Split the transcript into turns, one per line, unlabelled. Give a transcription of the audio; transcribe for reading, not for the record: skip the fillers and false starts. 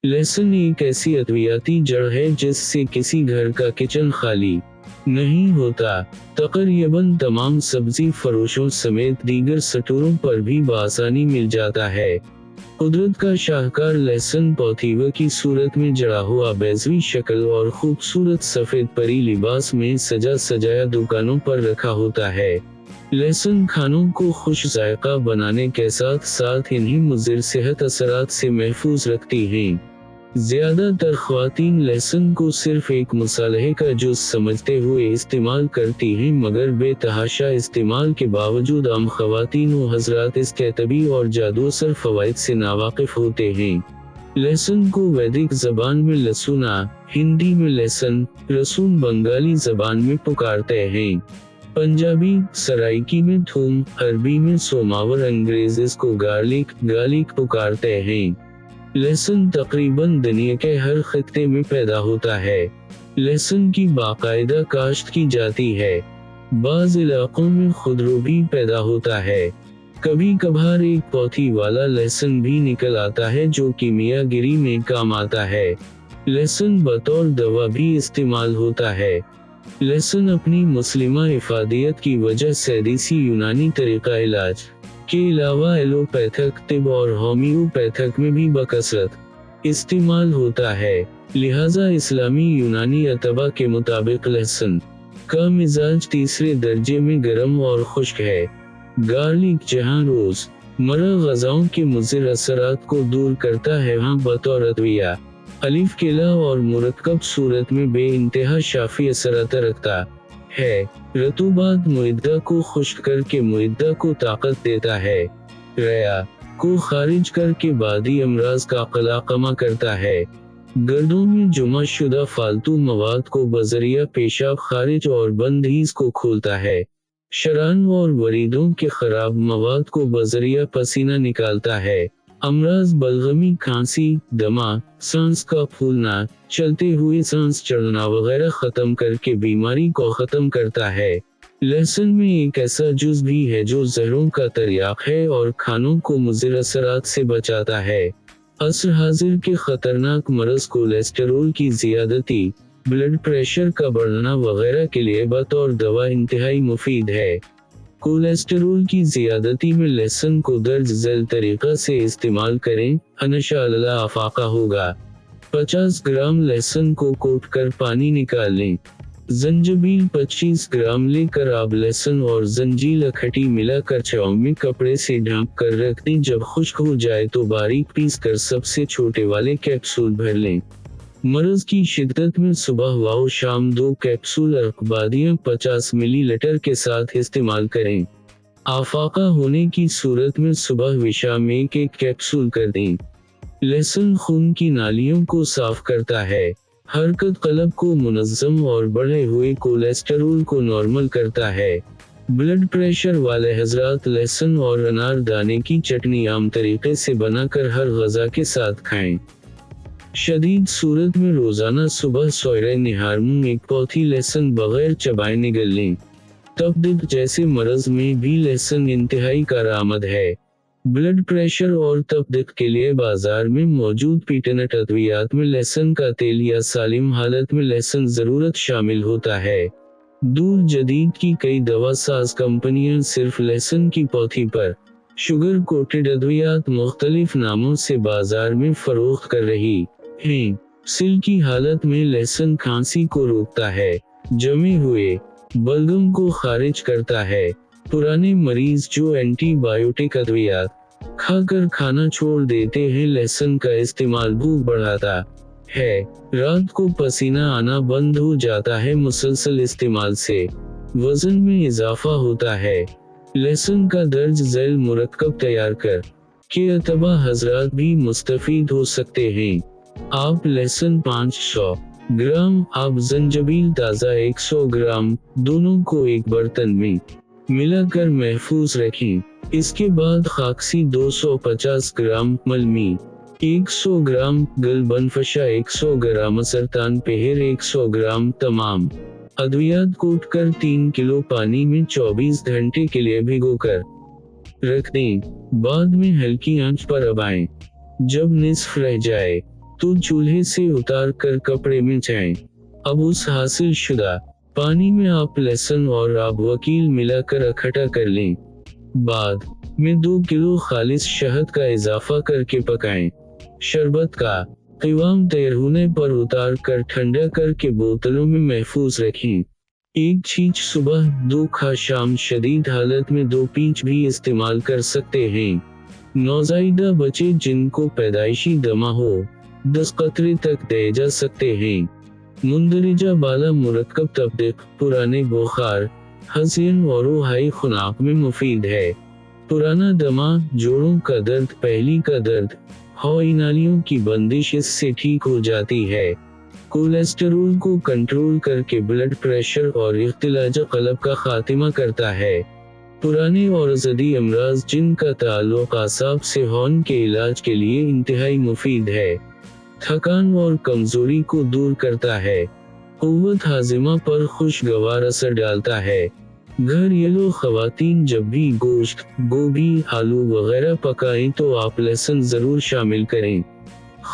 लहसुन एक ऐसी अद्वियाती जड़ है जिससे किसी घर का किचन खाली नहीं होता। तकरीबन तमाम सब्जी फरोशों समेत दीगर स्टोरों पर भी बआसानी मिल जाता है। कुदरत का शाहकार लहसुन पौधीवा की सूरत में जड़ा हुआ बेज़वी शक्ल और खूबसूरत सफ़ेद परी लिबास में सजा सजाया दुकानों पर रखा होता है। लहसुन खानों को खुश जायका बनाने के साथ साथ इन्हें मुज़िर सेहत असरात से महफूज रखती हैं। ज़्यादातर ख़वातीन लहसुन को सिर्फ एक मसाले का जुज़ समझते हुए इस्तेमाल करती हैं, मगर बेतहाशा इस्तेमाल के बावजूद आम ख़वातीन व हज़रात इसके तबी और जादूसर फ़वाइद से नावाकिफ़ होते हैं। लहसुन को वैदिक ज़बान में लहसुना, हिंदी में लहसन, रसून बंगाली ज़बान में पुकारते हैं। पंजाबी, सराइकी में थूम, अरबी में सोमावर, अंग्रेज़ी इसको गार्लिक पुकारते हैं। लहसुन तकरीबन दुनिया के हर खित्ते में पैदा होता है। लहसुन की बाकायदा काश्त की जाती है। बाज़ इलाकों में खुदरू भी पैदा होता है। कभी कभार एक पौधी वाला लहसुन भी निकल आता है जो कीमियागिरी में काम आता है। लहसुन बतौर दवा भी इस्तेमाल होता है। लहसुन अपनी मुस्लिमा इफादियत की वजह से देसी यूनानी तरीका इलाज के अलावा एलोपैथिक तिब और होम्योपैथिक में भी बकसरत इस्तेमाल होता है। लिहाजा इस्लामी यूनानी अतबा के मुताबिक लहसुन का मिजाज तीसरे दर्जे में गर्म और खुश्क है। गार्लिक जहां रोज मरा ग़ज़ाओं के मुज़िर असरात को दूर करता है, वहाँ बतौर अदविया अलिफ केला और मुरक्कब सूरत में बे इंतहा शाफी असरात रखता है। रतूबात मुइद्दा को खुश्क करके मुइद्दा को ताकत देता है। रया को खारिज करके बादी अमराज का कलाकमा करता है। गर्दों में जमा शुदा फालतू मवाद को बजरिया पेशाब खारिज और बंदहीज को खोलता है। शरान और वरीदों के खराब मवाद को बजरिया पसीना निकालता है। अमराज बलगमी, खांसी, दमा, सांस का फूलना, चलते हुए सांस चढ़ना वगैरह खत्म करके बीमारी को खत्म करता है। लहसुन में एक ऐसा जुज़ भी है जो जहरों का तरियाक है और खानों को मुज़िर असरात से बचाता है। असर हाजिर के खतरनाक मरज़ कोलेस्टेरोल की ज़ियादती, ब्लड प्रेशर का बढ़ना वगैरह के लिए बतौर दवा इंतहाई मुफीद है। कोलेस्टेरोल की ज़ियादती में लहसुन को दर्ज झैल तरीक़ा से इस्तेमाल करें, इंशाअल्लाह आफाका होगा। 50 ग्राम लहसुन को कोट कर पानी निकाल लें। जंजबील 25 ग्राम लेकर आप लहसुन और जंजील इकट्ठी मिलाकर छाँव में कपड़े से ढाँप कर रख दें। जब खुश्क हो जाए तो बारीक पीस कर सबसे छोटे वाले कैप्सूल भर लें। मर्ज की शिद्दत में सुबह व शाम 2 कैप्सूल अरकबादियाँ 50 मिलीलीटर के साथ इस्तेमाल करें। आफाका होने की सूरत में सुबह व शाम एक कैप्सूल कर दें। लहसुन खून की नालियों को साफ करता है, हरकत कल्ब को मुनज़्ज़म और बढ़े हुए कोलेस्टेरोल को नॉर्मल करता है। ब्लड प्रेशर वाले हजरात लहसुन और अनार दाने की चटनी आम तरीके से बनाकर हर ग़ज़ा के साथ खाएं। शदीद सूरत में रोज़ाना सुबह सोयरे निहार मुंह एक पौधी लहसुन बगैर चबाए निगल लें। तबदीक जैसे मरज़ में भी लहसुन इंतहाई कारआमद है। ब्लड प्रेशर और तबदीक के लिए बाजार में मौजूद पीटनट अद्वियात में लहसुन का तेल या सालिम हालत में लहसुन ज़रूरत शामिल होता है। दूर जदीद की कई दवा साज कंपनियां सिर्फ लहसुन की पौधी पर शुगर कोटेड अद्वियात मुख्तलिफ नामों से बाजार में फरोख्त कर रही हैं। सिल की हालत में लहसुन खांसी को रोकता है, जमे हुए बलगम को खारिज करता है। पुराने मरीज जो एंटीबायोटिक अद्वियात खाकर खाना छोड़ देते हैं, लहसुन का इस्तेमाल भूख बढ़ाता है। रात को पसीना आना बंद हो जाता है मुसलसल इस्तेमाल से। वजन में इजाफा होता है। लहसुन का दर्ज झैल मुरक्कब तैयार कर के अतबा हजरात भी मुस्तफीद हो सकते हैं। आप लहसुन 500 ग्राम, आप जंजबील ताज़ा 100 ग्राम, दोनों को एक बर्तन में मिलाकर महफूज रखें। इसके बाद खाकसी 250 ग्राम, मलमी 100 ग्राम, गलबनफशा 100 ग्राम, सरतान पहर 100 ग्राम तमाम अद्वियात कोट कर 3 किलो पानी में 24 घंटे के लिए भिगोकर रख दें। बाद में हल्की आंच पर उबालें। जब निस्फ रह जाए तो चूल्हे से उतार कर कपड़े में चाएं। अब उस हासिल शुदा पानी में आप लहसुन और आब वकील मिलाकर इकट्ठा कर लें। बाद में 2 किलो खालिस शहद का इजाफा करके पकाएं। शरबत का क़िवाम तैयार होने पर उतार कर ठंडा करके बोतलों में महफूज रखें। 1 छींच सुबह, 2 खा शाम। शदीद हालत में 2 पींच भी इस्तेमाल कर सकते हैं। नौज़ायदा बच्चे जिनको पैदाइशी दमा हो 10 कतरे तक दिए जा सकते हैं। मुंदरिजा बाला मुरक्कब तबदीक पुराने बुखार, हज़ीन और हाई खुनाक में मुफीद है। पुराना दमा, जोड़ों का दर्द, पहली का दर्द, हवाई नालियों की बंदिश इससे ठीक हो जाती है। कोलेस्टेरोल को कंट्रोल करके ब्लड प्रेशर और इख्तिलाज क़ल्ब का खात्मा करता है। पुराने और ज़दी अमराज जिनका ताल्लुक़ आसाब से होने के इलाज के लिए इंतहाई मुफीद है। थकान और कमजोरी को दूर करता है। क़ुव्वत हाज़िमा पर खुशगवार असर डालता है। घरेलू ख़वातीन जब भी गोश्त, गोभी, आलू वगैरह पकाएं तो आप लहसुन ज़रूर शामिल करें।